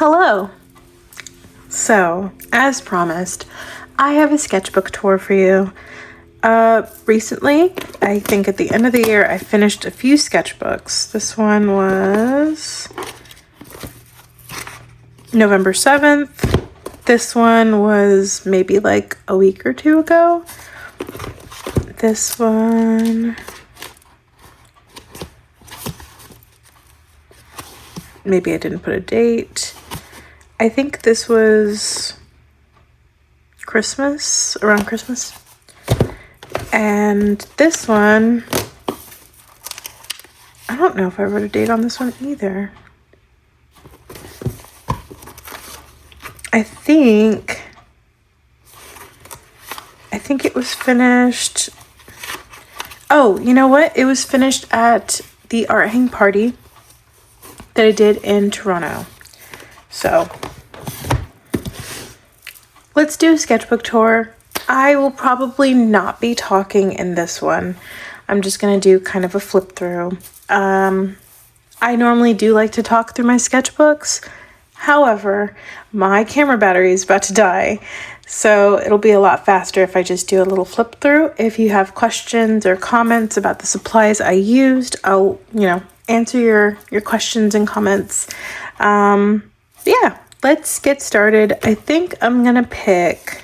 Hello! So, as promised, I have a sketchbook tour for you. Recently, I think at the end of the year, I finished a few sketchbooks. This one was November 7th. This one was maybe like a week or two ago. This one, maybe I didn't put a date. I think this was Christmas, around Christmas. And this one, I don't know if I wrote a date on this one either. I think it was finished. Oh, you know what? It was finished at the art hang party that I did in Toronto. So let's do a sketchbook tour. I will probably not be talking in this one. I'm just going to do kind of a flip through. I normally do like to talk through my sketchbooks. However, my camera battery is about to die, so it'll be a lot faster if I just do a little flip through. If you have questions or comments about the supplies I used, I'll, answer your questions and comments. Yeah, let's get started. I think I'm going to pick...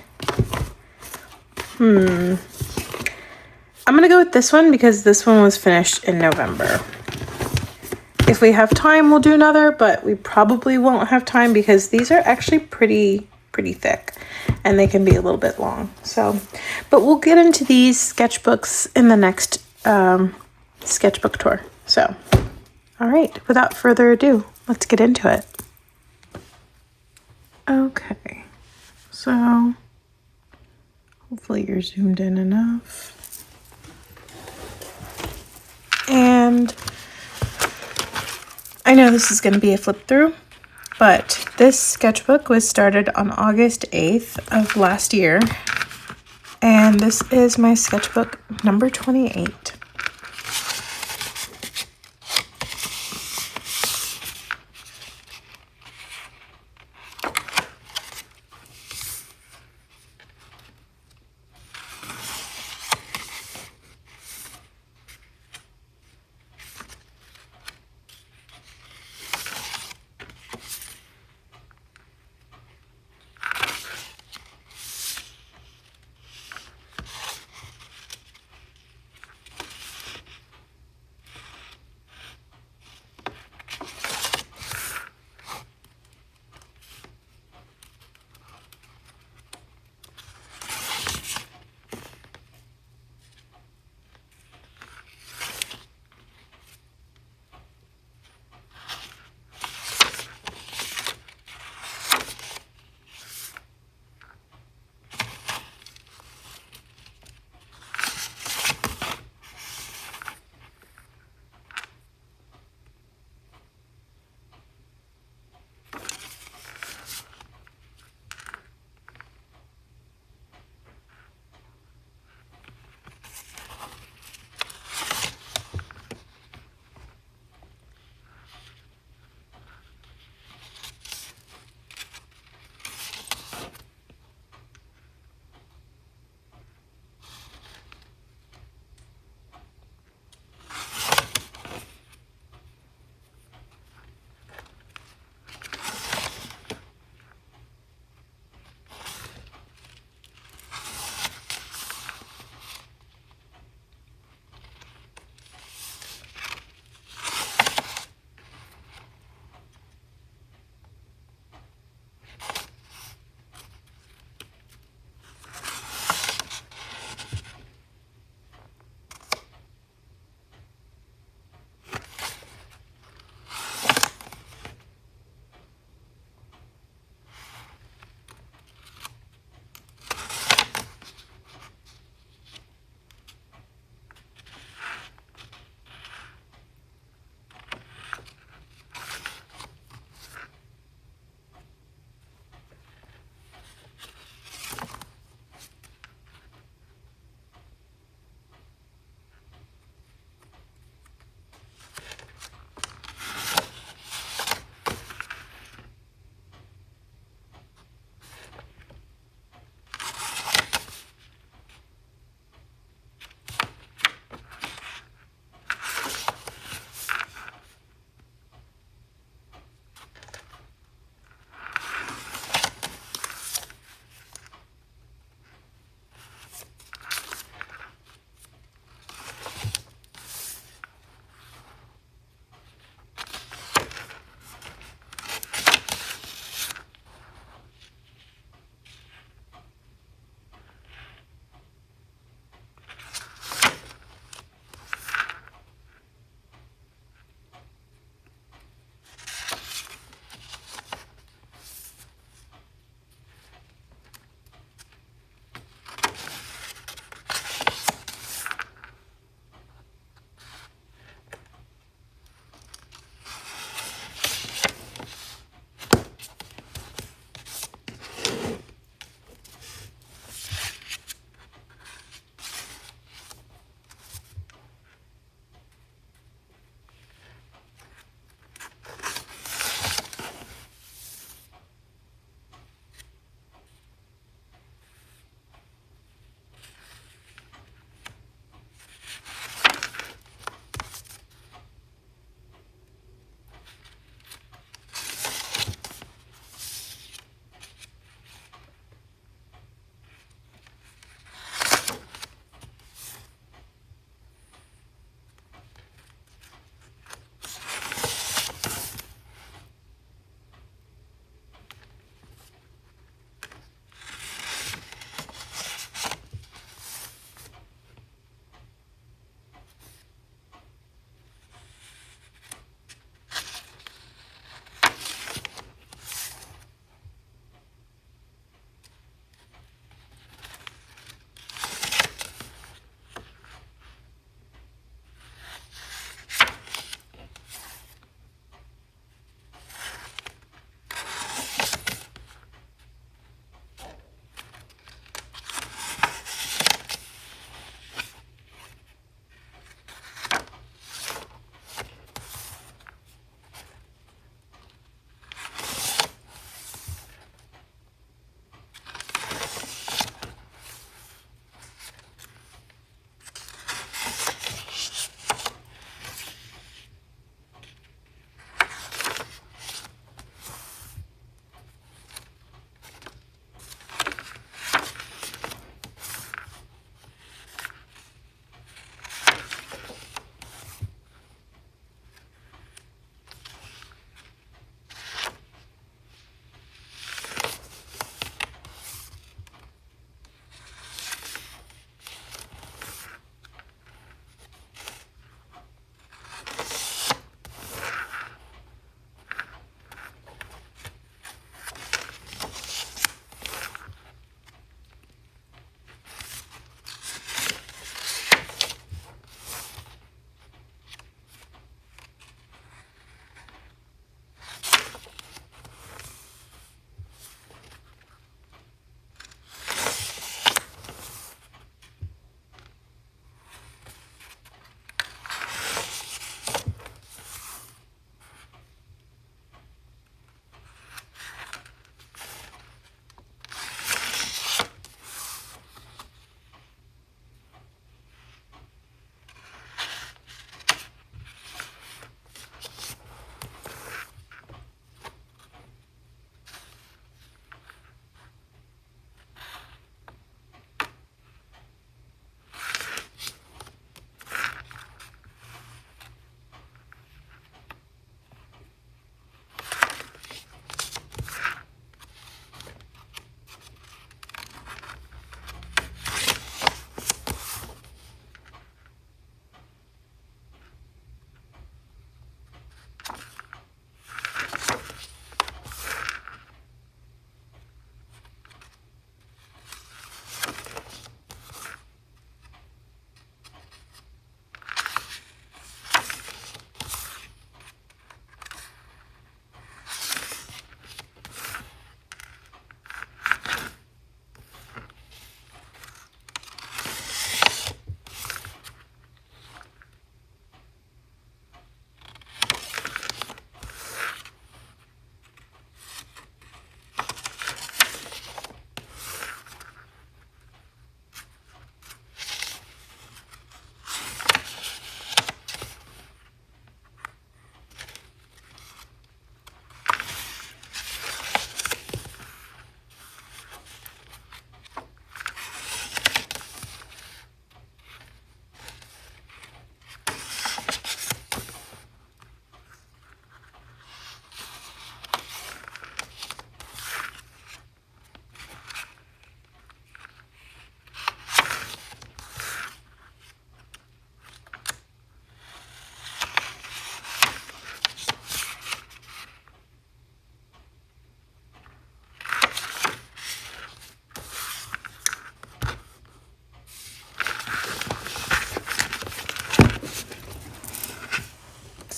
I'm going to go with this one because this one was finished in November. If we have time, we'll do another, but we probably won't have time because these are actually pretty thick and they can be a little bit long. So, but we'll get into these sketchbooks in the next sketchbook tour. So, all right, without further ado, let's get into it. Okay, so hopefully you're zoomed in enough. And I know this is going to be a flip through, but this sketchbook was started on August 8th of last year. And this is my sketchbook number 28.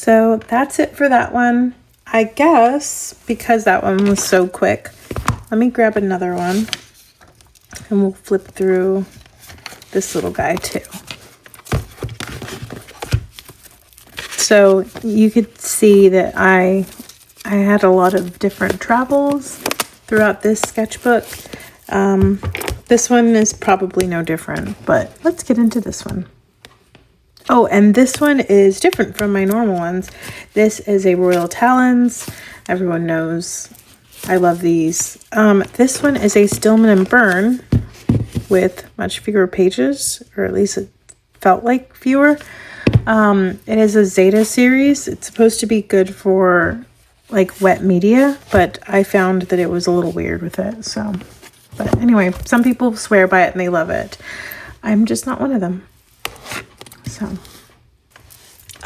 So that's it for that one. I guess because that one was so quick, let me grab another one and we'll flip through this little guy too. So you could see that I had a lot of different travels throughout this sketchbook. This one is probably no different, but let's get into this one. Oh, and this one is different from my normal ones. This is a Royal Talons. Everyone knows I love these. This one is a Stillman and Burn with much fewer pages, or at least it felt like fewer. It is a Zeta series. It's supposed to be good for like wet media, but I found that it was a little weird with it. So, but anyway, some people swear by it and they love it. I'm just not one of them. So,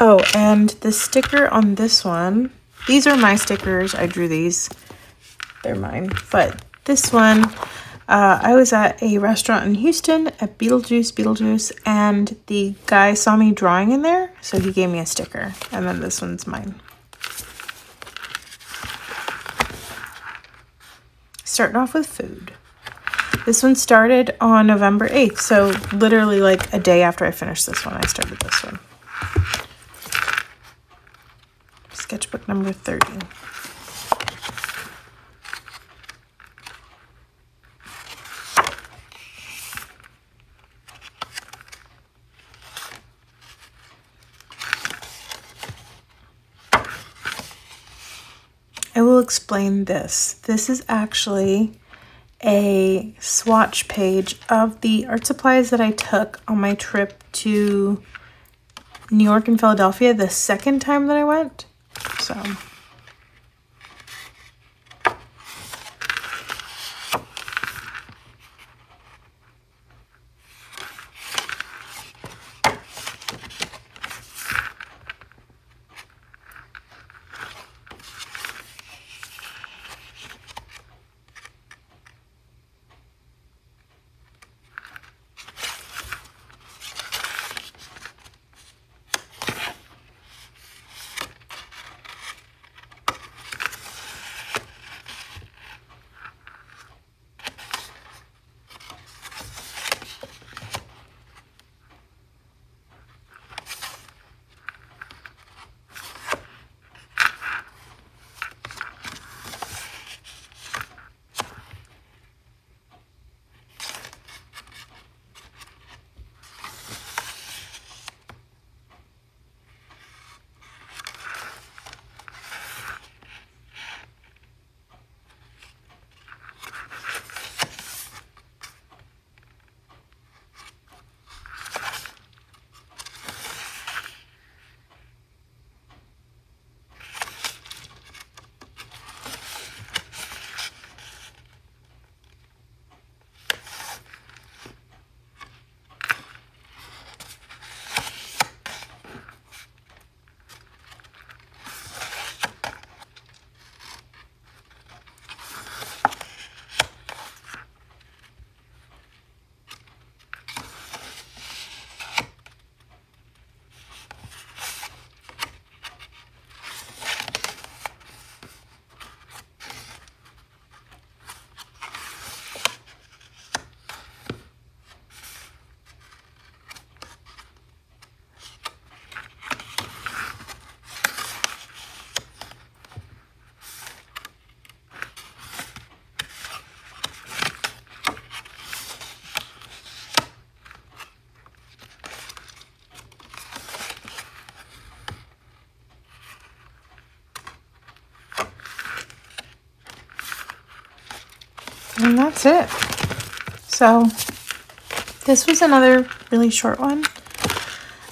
oh, and the sticker on this one, these are my stickers. I drew these. They're mine. But this one, I was at a restaurant in Houston at Beetlejuice, and the guy saw me drawing in there, so he gave me a sticker. And then this one's mine. Starting off with food. This one started on November 8th, so literally like a day after I finished this one, I started this one. Sketchbook number 30. I will explain this. This is actually a swatch page of the art supplies that I took on my trip to New York and Philadelphia the second time that I went. So and that's it. So this was another really short one.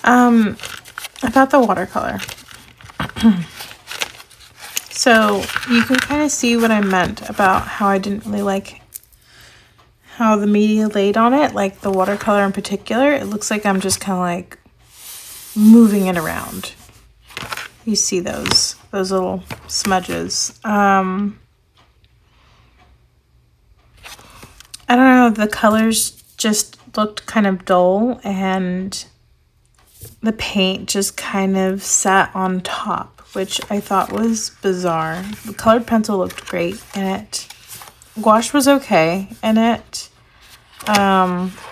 About the watercolor. So you can kind of see what I meant about how I didn't really like how the media laid on it, like the watercolor in particular. It looks like I'm just kind of like moving it around. You see those little smudges. I don't know, the colors just looked kind of dull, and the paint just kind of sat on top, which I thought was bizarre. The colored pencil looked great in it. Gouache was okay in it.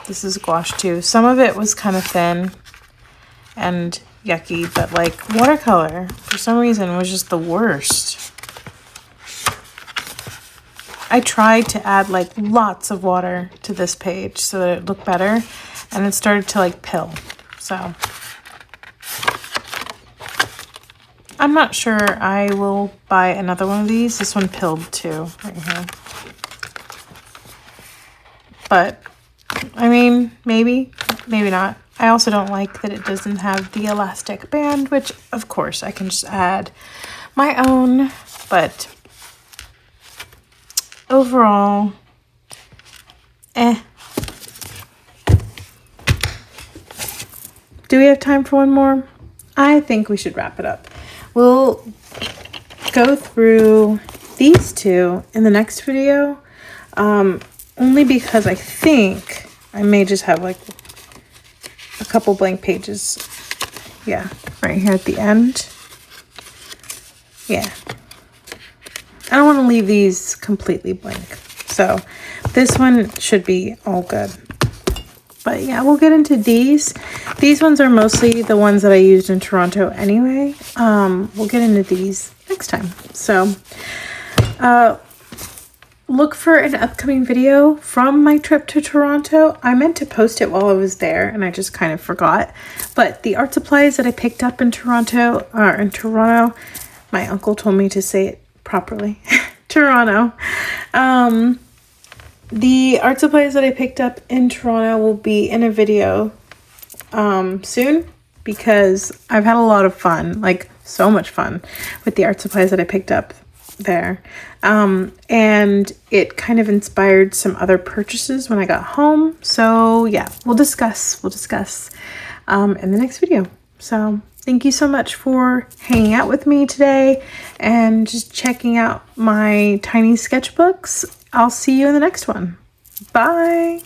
This is gouache too. Some of it was kind of thin and yucky, but like watercolor for some reason was just the worst. I tried to add like lots of water to this page so that it looked better, and it started to like pill. So I'm not sure I will buy another one of these. This one pilled too right here. But I mean, maybe not. I also don't like that it doesn't have the elastic band, which of course I can just add my own, but overall, Do we have time for one more? I think we should wrap it up. We'll go through these two in the next video, only because I think I may just have like a couple blank pages. Yeah, right here at the end. Yeah. I don't want to leave these completely blank. So this one should be all good. But yeah, we'll get into these. These ones are mostly the ones that I used in Toronto anyway. We'll get into these next time. So look for an upcoming video from my trip to Toronto. I meant to post it while I was there and I just kind of forgot. But the art supplies that I picked up in Toronto, my uncle told me to say it properly. Toronto. The art supplies that I picked up in Toronto will be in a video soon, because I've had a lot of fun, like so much fun with the art supplies that I picked up there. And it kind of inspired some other purchases when I got home. So yeah, we'll discuss in the next video. So thank you so much for hanging out with me today and just checking out my tiny sketchbooks. I'll see you in the next one. Bye.